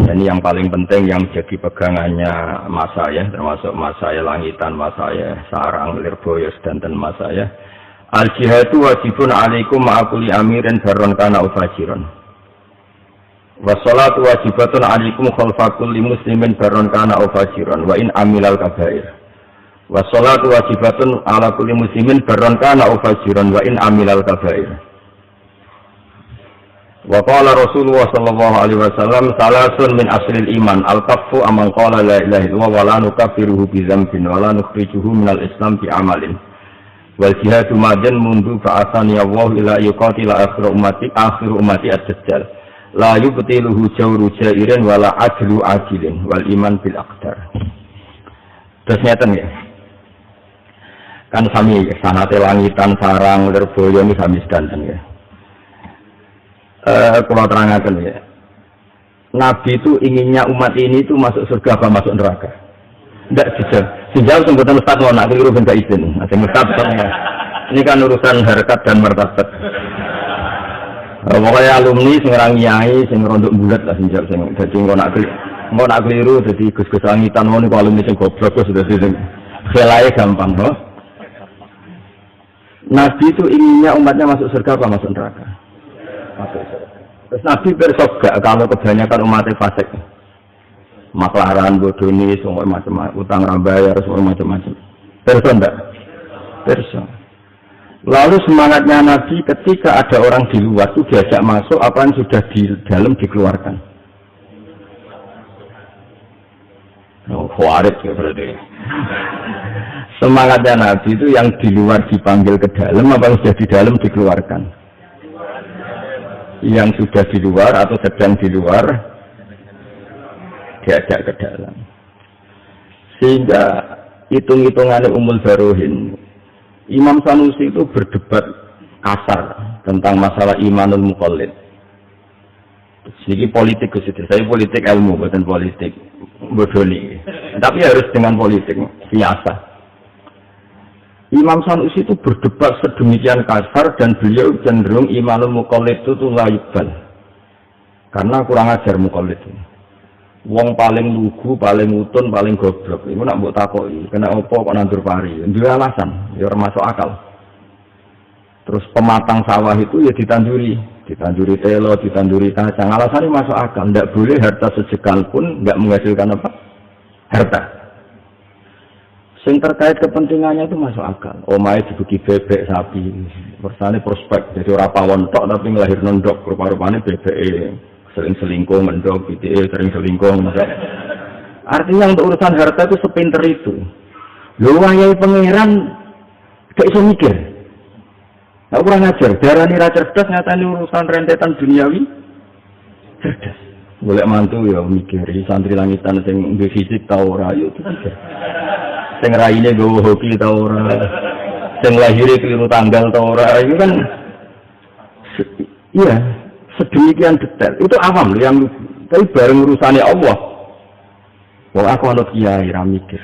Ini yang paling penting yang jadi pegangannya mas saya, termasuk mas saya Langitan, mas saya Sarang, Lirboyo, dan mas saya. Al-jihadu wajibun alaikum ma'akuli amirin barron kana ufajiron. Wassalatu wajibatun alaikum khalfakul li muslimin barron kana ufajiron. Wa in amilal kabair. Wassalatu wajibatun ala kulli muslimin barron kana ufajiron. Wa in amilal kabair. Wa qala Rasulullah sallallahu alaihi wasallam salasun min aslil iman al-kaffu amman qala la ilaha illallah wa la nukaffiruhu bi dzambin wa la nukhrijuhu minal islam bi amalin wal jihadu madan mundu fa'asani Allah ila yuqatila akhir ummati ad-dajjal la yubtiluhu jawru jairin wa la adlu adilin wal iman bil aqdar. Terus ngeten ya. Kan sami sanate Langitan, Sarang, Lirboyo ini sami sedanten ya. Kalau terangkan ya, Nabi itu inginnya umat ini itu masuk surga apa masuk neraka? Tidak jujur. Sejauh sebutan Ustaz mau nak keliru benda izin. Ini kan urusan harkat dan martabat. Pokoknya alumni sing nyai, sing rondok bulat lah sejauh sing. Jadi mau nak keliru, jadi gus-gus Langitan mau nih alumni sing goblok sudah sih. Selai gampang loh. Nabi itu inginnya umatnya masuk surga apa masuk neraka? Masuk surga. Terus Nabi bersabda kalau kebanyakan umatnya fasik, maklaran, bodoni, semua macam-macam, utang rambayar, semua macam-macam. Perso enggak? Perso. Lalu semangatnya Nabi ketika ada orang di luar itu diajak masuk, apa yang sudah di dalam dikeluarkan. Oh, khawarit ya berarti. Semangatnya Nabi itu yang di luar dipanggil ke dalam, apa yang sudah di dalam dikeluarkan. Yang sudah di luar atau sedang di luar diajak ke dalam. Sehingga hitung-hitungan Ummul Barohin, Imam Sanusi itu berdebat kasar tentang masalah imanul muqallid. Sedikit politik ke situ. Saya politik ilmu, bukan politik bodoni. Tapi harus dengan politik biasa. Imam Sanusi itu berdebat sedemikian kasar dan beliau cenderung imanul muqallid itu layubal. Karena kurang ajar muqallid itu. Wong paling lugu, paling utun, paling goblok. Iku nak mbok takoki, kena opo kok nandur pari? Duwe alasan, ya ora masuk akal. Terus pematang sawah itu ya ditanduri telo, ditanduri kacang. Alasannya masuk akal, ndak boleh harta sejengkal pun ndak menghasilkan apa? Harta. Yang terkait kepentingannya itu masuk akal. Omae dibuki bebek sapi, persane prospek. Jadi ora pawon tok tapi ngelahir nondok, rupa-rupane bebek sering selingkuh mendok, BTE sering selingkuh mendok. Artinya untuk urusan harta itu sepinter itu. Lho wayahe pangeran gak iso mikir. Nah, kurang ajar, darani ra cerdas nyatane urusan rentetan duniawi cerdas. Golek mantu ya mikiri santri Langitan sing duwe fisik ta ora yo cerdas. Sing raine gowo hoki ta ora, sing lahire keliru tanggal ta ora, itu kan iya sedemikian detail. Itu awam loh yang tapi bareng urusane Allah. Wong aku anut kiai ra mikir.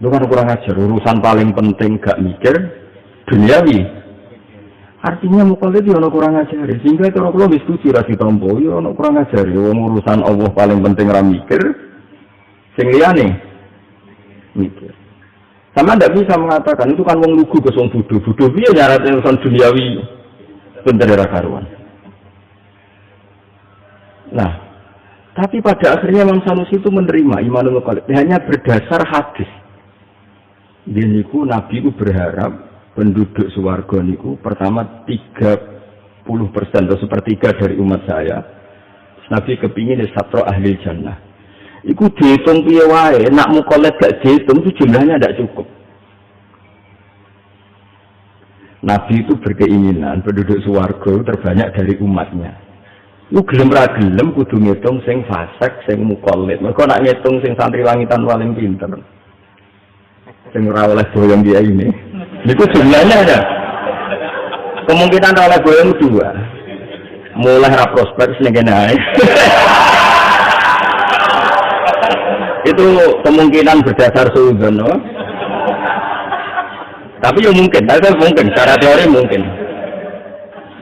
Lu kan kurang ajar, urusan paling penting gak mikir duniawi. Artinya muqallid yo ono kurang ajar. Sehingga cara kula wis setuju ra ditampa, yo ono kurang ajar. Wong urusan Allah paling penting ra mikir. Sing liyane mikir. Sama tidak bisa mengatakan itu kan wong lugu ke wong bodoh. Bodoh piye nyaratnya urusan duniawi bendera karuan. Nah, tapi pada akhirnya Imam Sanusi itu menerima imanul muqallid hanya berdasar hadis. Niku Nabi itu berharap penduduk swarga niku pertama 30% atau sepertiga dari umat saya. Nabi kepingin satro ahli jannah. Iku dihitung piye wae, nak muqallid gak dihitung itu jumlahnya tidak cukup. Nabi itu berkeinginan penduduk swarga terbanyak dari umatnya. Iku gelem ra gelem kudu ngitung sing fasik, sing muqallid. Mergo nak ngitung sing santri Langitan paling pinter. Sing ora oleh boyong dia ini. Niku jumlahnya ada. Kemungkinan oleh boyong dua. Mulai ra prospek sing kene ae. Itu kemungkinan berdasar suudzon, no? Tapi ya mungkin, secara teori mungkin.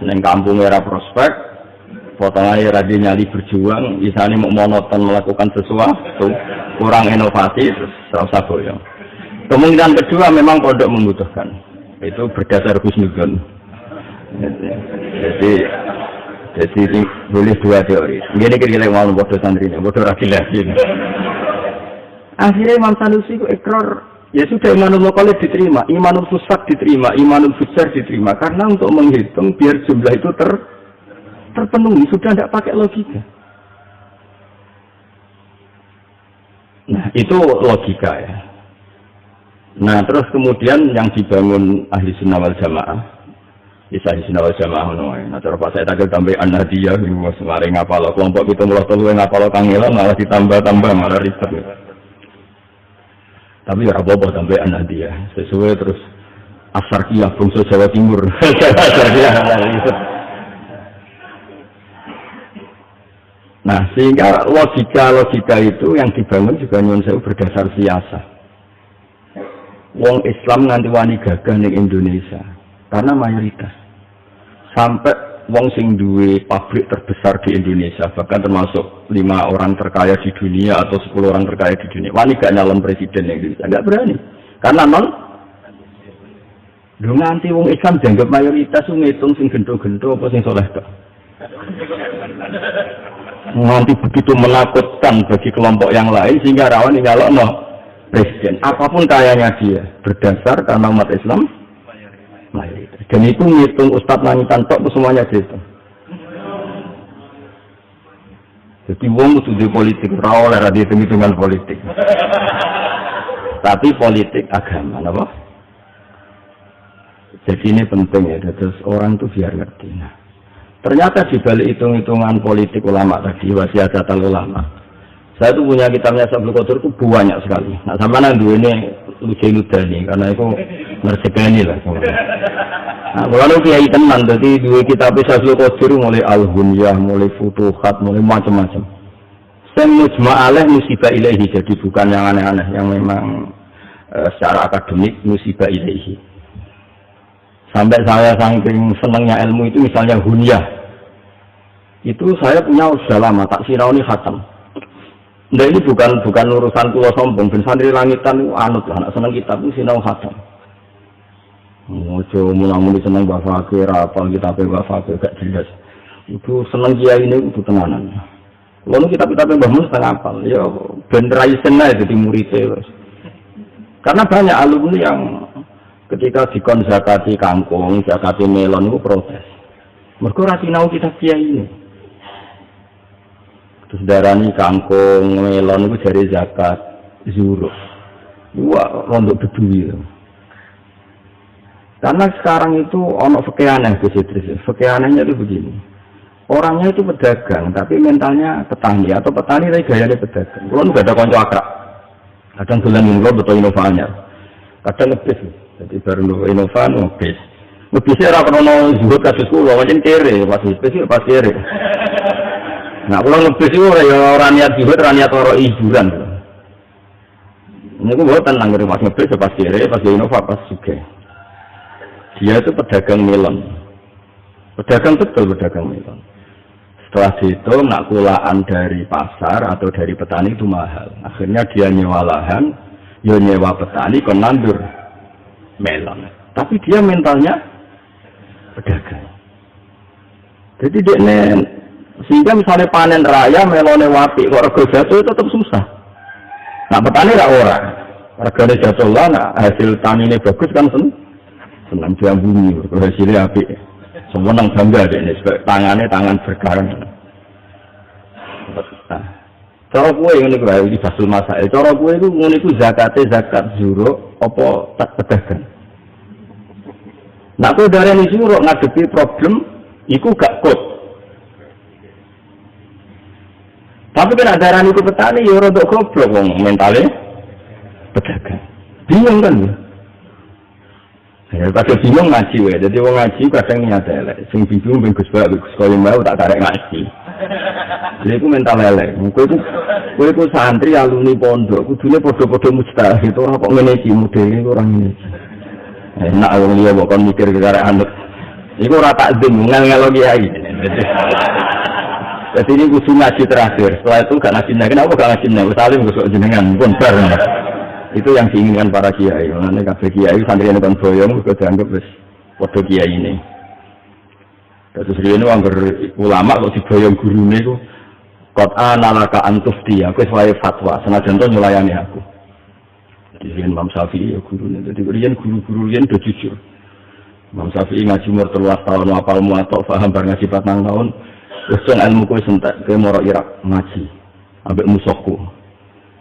Neng kampung era prospek, potongannya radio nyali berjuang, misalnya mau monoton melakukan sesuatu, kurang inovasi, terus rasa boyong. Kemungkinan kedua memang pondok membutuhkan, itu berdasar husnuzon. Jadi boleh dua teori. Gini kira-kira mau bodoh santrinya, bodoh lagi. Akhirnya Imam Sanusi itu ikrar, ya sudah Imanul Muqallid diterima, Imanul Fusaq diterima, Imanul Fujar diterima, karena untuk menghitung biar jumlah itu terpenuhi, sudah tidak pakai logika. Nah itu logika ya. Nah terus kemudian yang dibangun Ahli Sunnah wal Jamaah, bisa Ahli Sunnah wal Jamaah, nah cara Pak saya takut tambah an-Nadiyah, semarin ngapal kelompok itu mulai telu ngapal kangelan malah ditambah malah ribet. Tapi ya apa-apa sampai anak dia sesuai terus Asarkiyah bangsa Jawa Timur. Nah sehingga logika itu yang dibangun juga nyuwun sewu berdasar siasah. Wong Islam nganti wani gagah ning Indonesia karena mayoritas sampai wong sing duwe pabrik terbesar di Indonesia, bahkan termasuk 5 orang terkaya di dunia atau 10 orang terkaya di dunia, wani gak nyalon presiden yang Indonesia, gak berani. Karena lu nganti wong Islam dianggap mayoritas, ngitung sing gento-gento apa sing soleh tok. Nganti begitu menakutkan bagi kelompok yang lain sehingga rawan nyalon presiden. Apapun kayanya dia, berdasar karena umat Islam mayoritas. Dan itu ngitung Ustadz Langitan tok semuanya gitu. Jadi wong kudu di politik, ora oleh ra dihitung-hitungan politik. Tapi politik agama, apa? Jadi ini penting ya, terus orang itu biar ngerti. Nah, ternyata di balik hitung-hitungan politik ulama tadi, wasiatatul ulama. Saya tuh punya kitabnya Sabul Qadir itu banyak sekali. Nah, sama nang duwe ini lucu-lucu karena itu ngersegani lah. Nah, kalau kiai tenan, jadi dua kitab Sabul Qadir mulai Al-Hunyah, mulai Futuhat, mulai macam-macam. Saya mujma' alaih musibah ilaihi, jadi bukan yang aneh-aneh, yang memang secara akademik musibah ilaihi. Sampai saya saking senangnya ilmu itu, misalnya Hunyah, itu saya punya sudah lama, tak sirauni khatam. Nah ini bukan urusan kula sombong, ben santri langitan itu anut lah, anak seneng kitab itu sinau khatam. Mojo mula-muli seneng Mbah Fakir, apal kitab Mbah Fakir gak jelas. Itu seneng kiai ini itu tenanan. Kalau kitab-kitab Mbah Mun setengah apal, ya ben raisen ae dadi muridé. Karena banyak alumni yang ketika dikon zakati kangkung, zakati melon itu protes. Mergo ra sinau kitab kiai ini. Terus darani kangkung, melon itu dari zakat zuruh. Wah, rontok beduwi. Karena sekarang itu ono fikih aneh Gus. Fikih anehnya itu begini. Orangnya itu pedagang, tapi mentalnya petani atau petani tapi gayanya pedagang. Kalau nggak ada konco akrab. Kadang dolan ngulo betul inovanya. Kadang ngebis. Jadi baru inovan ngebis. Ngebisnya ora krono zuhud kados kula, pancen kere, pas kere. Nah, kalau ngebis itu orang niat zuhud, orang niat orang hiburan. Ini aku bawa tenang dari mas ngebis, pas kere, pas inova, pas juga. Dia itu pedagang melon. Pedagang betul, pedagang melon. Setelah itu, nak kulaan dari pasar atau dari petani itu mahal. Akhirnya dia nyewa lahan, dia nyewa petani, kon nandur melon. Tapi dia mentalnya pedagang. Jadi dia sehingga misalnya panen raya melone wapi kok rego jatuh itu tetap susah. Nah petani ra ora. Regane jatuh lah, nah, hasil tanine bagus kan senang dia bumi, hasilnya apik. Semenang bangga deh ini, tangannya tangan berkah. Nah, cara gue yang ini gue di fasul masail. Cara gue itu ngono itu zakate zakat zuro apa tak pedagang. Nah, kok dari ini zuro ngadepi problem, iku gak kot. Tapi kan ada orang itu petani, ya rodok goblok, mentalnya pedagang. Bingung kan ya? Ya, kadang bingung ngaji ya. Jadi orang ngaji kadang niat elek. Sing bingung ben Gus Bak, Gus Koyo mau tak karek ngaji. Jadi itu mental elek. Kowe iku santri alumni pondok, kudune padha-padha mustahil. Ora kok ngene iki modele orang ini. Enak wong liya kok mikir karek anut. Iku ora takzim ngel-ngelo kiai. Jadi ini kudu ngaji terakhir. Setelah itu gak ngaji lagi. Kenapa gak ngaji lagi? Salim kusuk jenengan pun bar. Itu yang diinginkan para kiai. Nanti kabeh kiai santri ini kan boyong juga dianggap wis padha kiai ini. Terus ini anggar ulama kok diboyong gurune iku qad analaka antufti. Aku wis wae fatwa senajan to nyulayani aku. Jadi Imam Syafi'i ya gurune. Jadi riyen guru-guru riyen do jujur. Imam Syafi'i ngaji umur 13 tahun apal muwatta paham bar ngaji 4 tahun. Wis ilmu ku entek ke moro Irak ngaji ambek musuhku.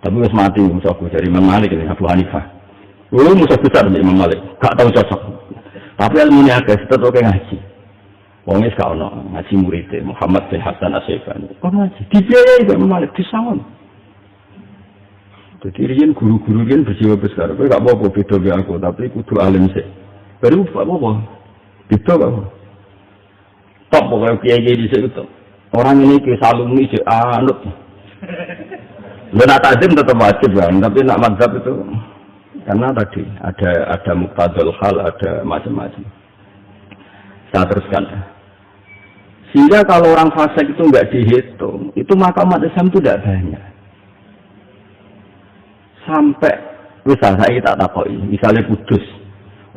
Tapi wis mati musuhku dari Imam Malik ini Abu Hanifah. Dulu musuh besar Imam Malik, gak tahu cocok. Tapi ilmunya agak tetep oke ngaji. Wong wis gak ono ngaji murid Muhammad bin Hasan Asy-Syaibani. Kok ngaji? Dibiayai Imam Malik disangon. Jadi riyen guru-guru riyen berjiwa besar. Kowe gak apa-apa beda be aku, tapi kudu alim sik. Baru apa-apa. Beda kok. Top pokoknya kiai-kiai dhisik itu. Orang ini ke alumni je anut. Nak takzim tetap wajib kan, tapi nak madzhab itu karena tadi ada muqtadul hal, ada macam-macam. Saya teruskan. Sehingga kalau orang fasik itu enggak dihitung, itu maka umat Islam itu tidak banyak. Sampai misal saya tak takoi, misalnya Kudus,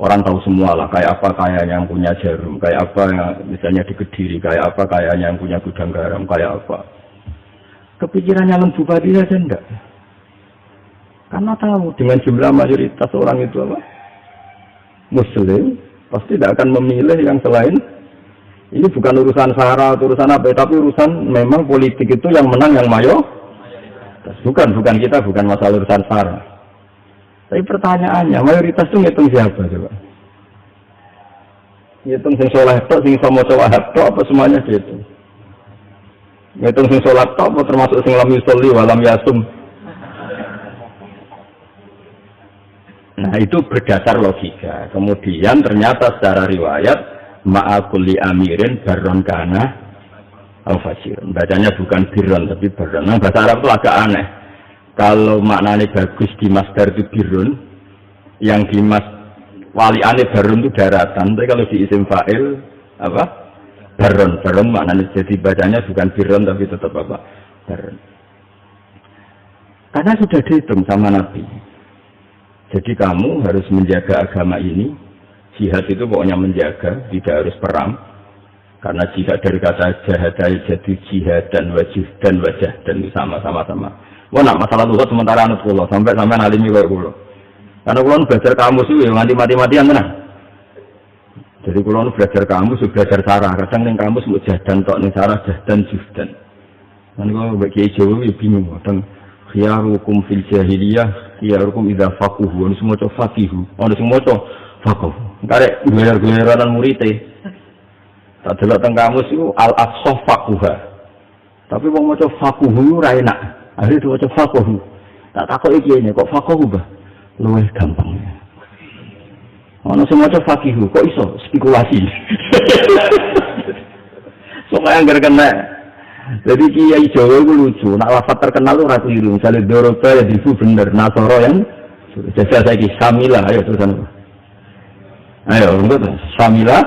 orang tahu semua lah, kayak apa kayaknya yang punya jarum, kayak apa yang misalnya di Kediri, kayak apa kayaknya yang punya gudang garam, kayak apa. Kepikirannya lembu bupati saja enggak. Karena tahu dengan jumlah mayoritas orang itu apa? Muslim, pasti tidak akan memilih yang selain. Ini bukan urusan sara atau urusan apa, tapi urusan memang politik itu yang menang yang mayoritas. Bukan kita, bukan masalah urusan sara. Tapi pertanyaannya, mayoritas itu ngitung siapa coba? Ngitung sing soleh tok, sing sama wahab tok, apa semuanya dihitung? Ngitung sing sholat tok, apa termasuk sing lam yusolli walam yasum? Nah itu berdasar logika. Kemudian ternyata secara riwayat ma'akulli amirin barron kana au fajirun. Bacanya bukan birron tapi barron. Nah bahasa Arab itu agak aneh. Kalau maknanya bagus di masdar itu birrun, yang di waliane barun itu daratan. Tapi kalau di isim fa'il apa? Barun maknanya jadi bacanya bukan birrun tapi tetap apa? Barun. Karena sudah dihitung sama Nabi. Jadi kamu harus menjaga agama ini. Jihad itu pokoknya menjaga, tidak harus perang. Karena jihad dari kata jahadai jadi jihad dan wajah dan sama-sama. Wah, nak masalah lugat sementara anut kula sampai alimi kaya kula. Karena kula belajar kamus itu ya nganti mati-matian tenan. Jadi kula belajar kamus, belajar sarah. Kadang ning kamus mbok jahdan tok ning sarah jahdan jufdan. Lan kula mbek kiai Jawa ya bingung. Kadang khiyarukum fil jahiliyah, khiyarukum idza faquhu. Ono semua cok faqihu, ono semua cok faqih. Karek goyer-goyeran murite. Tak delok teng kamus iku al-afsah faquha. Tapi wong maca faquhu ora enak. Akhirnya itu macam fakohu. Tak takut iki ini kok fakohu bah, luwih gampang. Ono semua macam fakihu, kok iso spekulasi. Soalnya anggar kena. Jadi kiai Jawa itu lucu. Nak lafaz terkenal itu ratu itu. Misalnya Doroba ya difu bener. Nasoro yang jasa saya ki Samila. Ayo terusan. Ayo untuk Samila.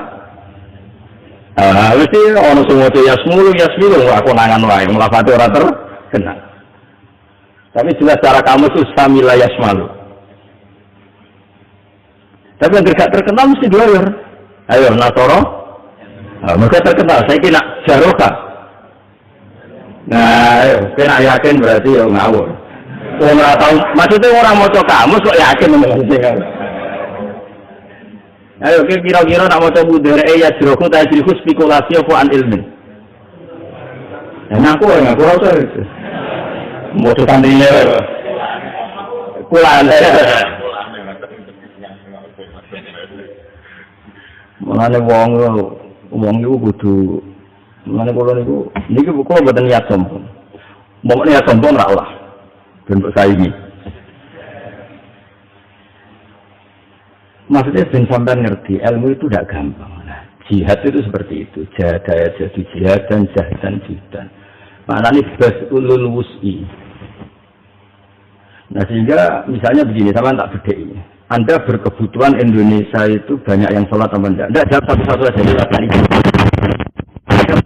Mesti ono semua macam Yasmulu. Aku nangan wae. Lafaz orang terkenal. Tapi jelas cara kamu itu Samila Yasmalu. Tapi yang tidak terkenal mesti dua ya. Ayo Nasoro. Mereka terkenal. Saya kira Jaroka. Nah, ayo. Saya yakin berarti ya ngawur. Orang tahu. Maksudnya orang mau coba kamu kok yakin mengenai. Ayo kira-kira nak mau coba budere ya Jaroku tajrihu spekulasi apa an ilmin. Nah aku rasa itu. Mau tandingnya pulang mengenai wong itu kudu mengenai kolon itu ini kalau buat niat sombong mau niat sombong lah bentuk saya ini maksudnya ben sampai ngerti ilmu itu tidak gampang. Nah, jihad itu seperti itu jahadaya jadi jihad dan jahadan jidan maknanya basulul wus'i. Nah sehingga misalnya begini, sama tak beda ini. Anda berkebutuhan Indonesia itu banyak yang sholat atau enggak? Enggak, jawab satu-satu aja.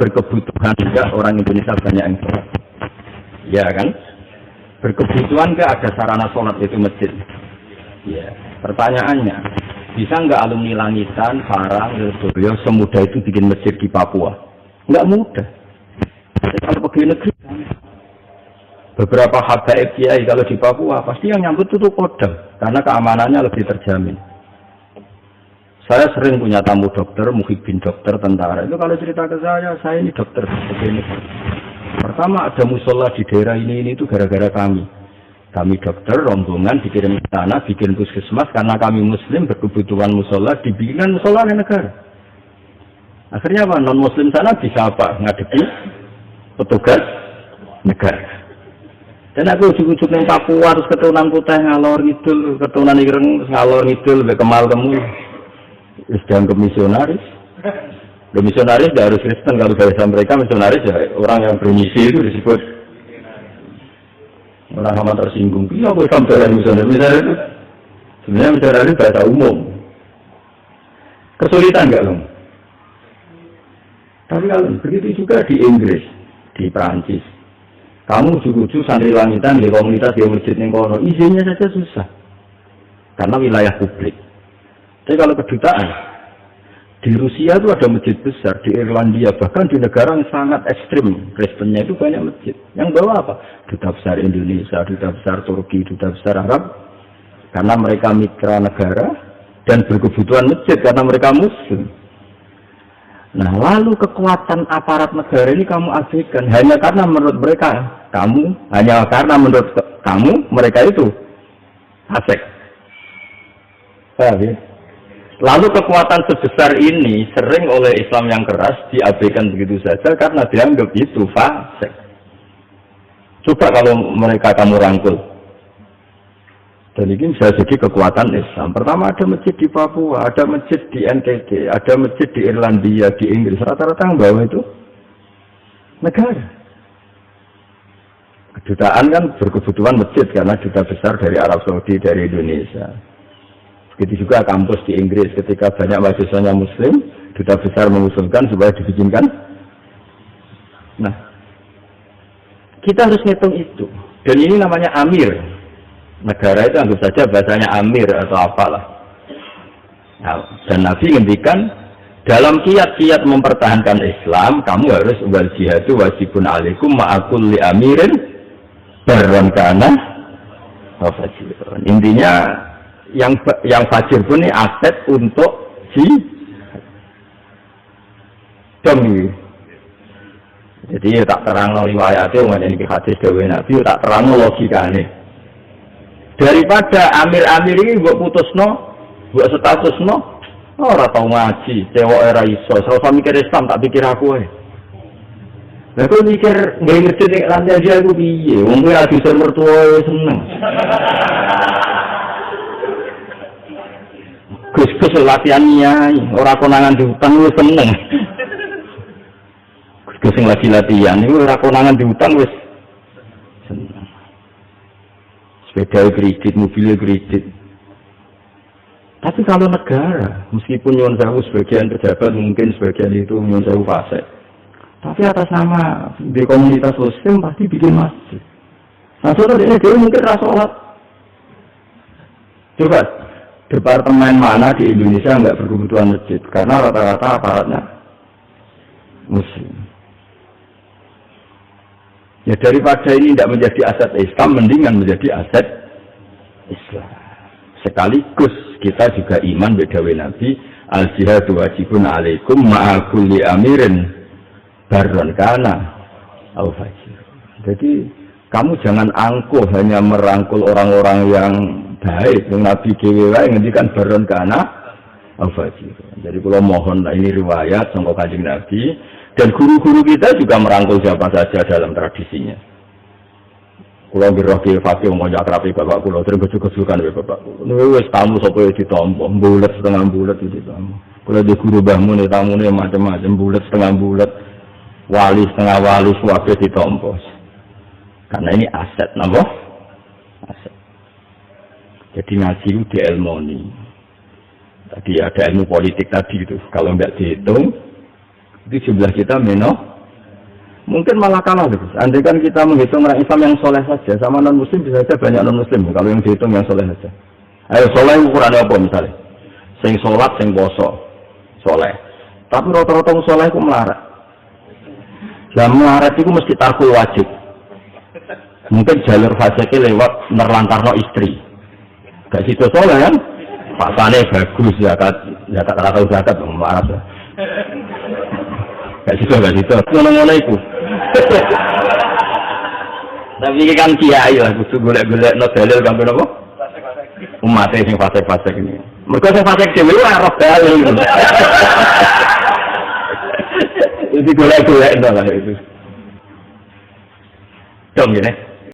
berkebutuhan enggak orang Indonesia banyak yang sholat? Ya kan? Berkebutuhan enggak ada sarana sholat itu masjid? Ya. Pertanyaannya, bisa enggak alumni Langitan, Farang, Suryo semudah itu bikin masjid di Papua? Enggak mudah. Kalau pergi negeri, beberapa habaib kiai kalau di Papua pasti yang nyambut itu Kodam karena keamanannya lebih terjamin. Saya sering punya tamu dokter, muhibin dokter, tentara. Itu kalau cerita ke saya ini dokter begini. Pertama ada musola di daerah ini itu gara-gara kami. Kami dokter, rombongan dikirim ke sana, bikin puskesmas karena kami muslim berkebutuhan musola, dibikinkan musola oleh negara. Akhirnya apa? Non-muslim sana bisa apa? Ngadepi petugas negara. Dan aku ujuk-ujuk yang Papua, terus keturunan putih ngalor ngidul, keturunan ireng ngalor ngidul, kemal temu. Sedang ke misionaris. Misionaris tidak harus Kristen, kalau bahasa mereka misionaris ya orang yang bermisi itu disebut orang amat tersinggung. Iya, aku sampai misionaris itu sebenarnya misionaris bahasa umum. Kesulitan nggak loh? Tapi kalau begitu juga di Inggris, di Perancis, kamu ujuk-ujuk santri Langitan di komunitas di masjid yang kono, izinnya saja susah karena wilayah publik. Tapi kalau kedutaan, di Rusia itu ada masjid besar, di Irlandia, bahkan di negara yang sangat ekstrim, Kristennya itu banyak masjid. Yang bawa apa? Duta besar Indonesia, duta besar Turki, duta besar Arab, karena mereka mitra negara, dan berkebutuhan masjid karena mereka muslim. Nah, lalu kekuatan aparat negara ini kamu abaikan, hanya karena menurut mereka, mereka itu fasik. Paham ya? Lalu kekuatan sebesar ini sering oleh Islam yang keras diabaikan begitu saja karena dianggap itu fasik. Coba kalau mereka kamu rangkul. Dan ini bisa jadi kekuatan Islam. Pertama ada masjid di Papua, ada masjid di NTT, ada masjid di Irlandia, di Inggris. Rata-rata yang bawa itu negara. Kedutaan kan berkebutuhan masjid karena duta besar dari Arab Saudi, dari Indonesia. Begitu juga kampus di Inggris ketika banyak mahasiswanya muslim, duta besar mengusulkan supaya dibikinkan. Nah, kita harus ngitung itu. Dan ini namanya amir. Negara itu anggap saja bahasanya amir atau apalah. Nah, dan Nabi ngendikan dalam kiat-kiat mempertahankan Islam, kamu harus wal jihadu wajibun alaikum ma'akul li amirin barron kana wa fajirun. Intinya yang fajir pun ini aset untuk demi. Jadi tak terang riwayatnya mengenai hadis dewe Nabi, tak terang logikanya. Daripada amir-amir ini buat putusno, buat statusno, ora tau ngaji, cewek era iso, soal mikir Islam tak pikir aku. Lah kok mikir nggak ngerti nek lantai aja aku piye, wong kowe ati mertua seneng. Gus-gus latihan nyai, ora konangan diutang wis seneng. Gus-gus sing lagi latihan niku ora konangan diutang wis seneng. Sepeda kredit, mobil kredit. Tapi kalau negara, meskipun nyuwun sewu sebagian pejabat mungkin sebagian itu nyuwun sewu fasik. Tapi atas nama di komunitas muslim pasti bikin masjid. Nah, soalnya dia mungkin rasolat. Coba departemen mana di Indonesia nggak berkebutuhan masjid karena rata-rata aparatnya muslim. Ya daripada ini tidak menjadi aset Islam, mendingan menjadi aset Islam. Sekaligus kita juga iman bedawi Nabi al jihadu wajibun alaikum ma'a kulli amirin barron kana au fajir. Jadi kamu jangan angkuh hanya merangkul orang-orang yang baik, yang Nabi GWW ngendikan baron kana al-fajir. Jadi kalau mohon ini riwayat sangka Kanjeng Nabi dan guru-guru kita juga merangkul siapa saja dalam tradisinya. Kalau ngira ki fakih mau akrabi bapak kula terus kejukan bapak kula. Niku wis tamu sapa ditampa, bulet setengah bulet ditampa. Kula di guru mbahmu ne tamune macam-macam bulet setengah bulet, wali setengah wali suwabe ditampa. Karena ini aset napa? Aset. Jadi ngaji itu diilmoni. Tadi ada ilmu politik tadi itu. Kalau tidak dihitung, itu jumlah kita Mungkin malah kalah gitu. Andai kan kita menghitung orang Islam yang soleh saja, sama non Muslim bisa saja banyak non Muslim. Kalau yang dihitung yang soleh saja. Ayo soleh ukurannya apa misalnya? Sing sholat, sing poso, soleh. Tapi rata-rata soleh itu melarat. Dan melarat itu mesti tarkul wajib. Mungkin jalur fasiknya lewat nerlantarno istri. Gak situ soleh kan? Pasane bagus zakat rata zakat melarat. Gak situ. Ngono-ngono itu. Tapi ini kan kiai lah, kudu golek-golek no dalil kanggo napa? Umat sing fasik-fasik ini. Mergo sing fasik dhewe ora roh dalil. Jadi golek-golek no lah itu. Dong ngene.